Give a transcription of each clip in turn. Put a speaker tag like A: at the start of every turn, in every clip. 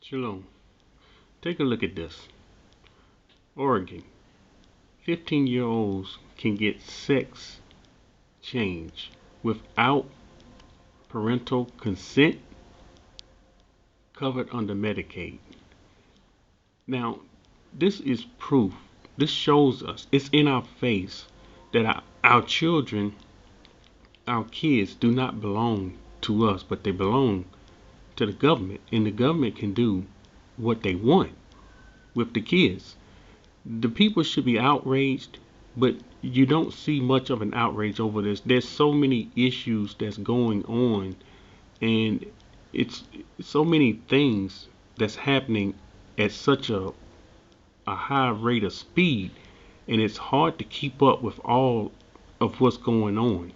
A: Shalom. Take a look at this. Oregon. 15-year-olds can get sex change without parental consent, covered under Medicaid. Now, this is proof. This shows us, it's in our face, that our children, our kids do not belong to us, but they belong to the government. And the government can do what they want with the kids. The people should be outraged, but you don't see much of an outrage over this. There's so many issues that's going on, and it's so many things that's happening at such a high rate of speed, and it's hard to keep up with all of what's going on.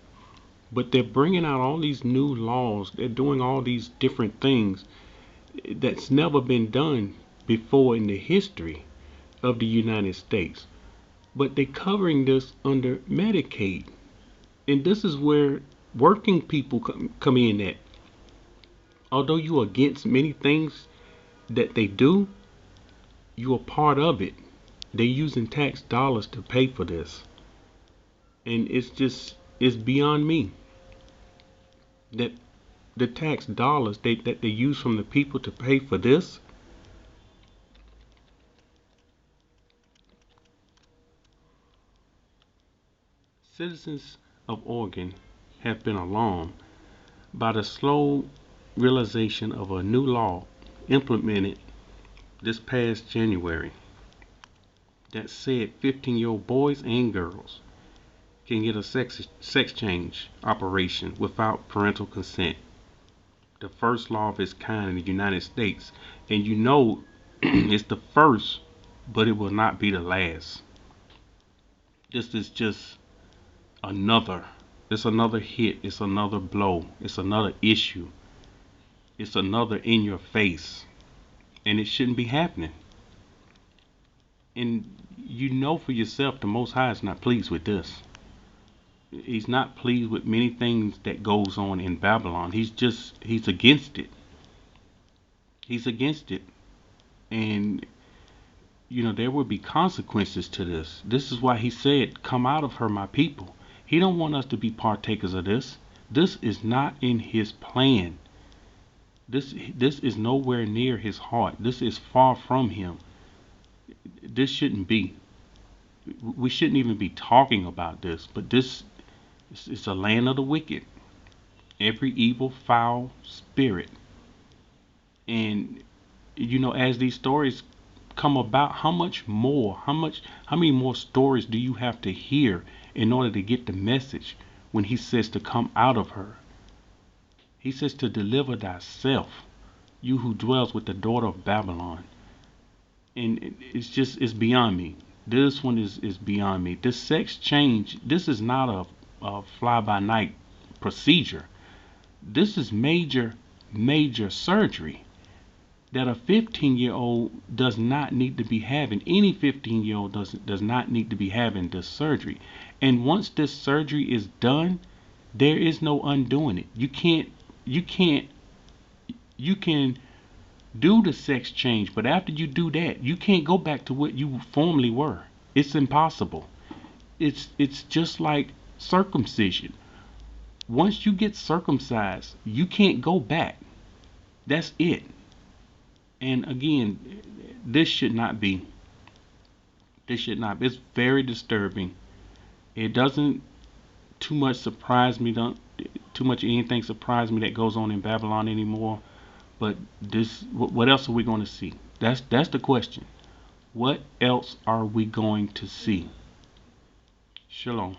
A: But they're bringing out all these new laws. They're doing all these different things that's never been done before in the history of the United States. But they're covering this under Medicaid. And this is where working people come in at. Although you're against many things that they do, you're part of it. They're using tax dollars to pay for this. And it's beyond me that the tax dollars that they use from the people to pay for this. Citizens of Oregon have been alarmed by the slow realization of a new law implemented this past January that said 15-year-old boys and girls can get a sex change operation without parental consent. The first law of its kind in the United States. And you know it's the first, but it will not be the last. This is just it's another hit, it's another blow, it's another issue, it's another in your face, and it shouldn't be happening. And you know for yourself, the Most High is not pleased with this. He's not pleased with many things that goes on in Babylon. He's against it. He's against it. And there will be consequences to this. This is why he said, "Come out of her, my people." He don't want us to be partakers of this. This is not in his plan. This is nowhere near his heart. This is far from him. This shouldn't be. We shouldn't even be talking about this. But this is a land of the wicked. Every evil, foul spirit. And as these stories come about, how many more stories do you have to hear in order to get the message when he says to come out of her? He says to deliver thyself, you who dwells with the daughter of Babylon. And it's beyond me. This one is beyond me. This sex change, this is not a fly-by-night procedure. This is major surgery that a 15-year-old does not need to be having. Any 15-year-old does not need to be having this surgery. And once this surgery is done, there is no undoing it. You can do the sex change, but after you do that, you can't go back to what you formerly were. It's impossible. It's just like circumcision. Once you get circumcised, you can't go back. That's it. And again, this should not be. It's very disturbing. It doesn't too much surprise me. Don't too much anything surprise me that goes on in Babylon anymore. But what else are we going to see? That's the question. What else are we going to see? Shalom.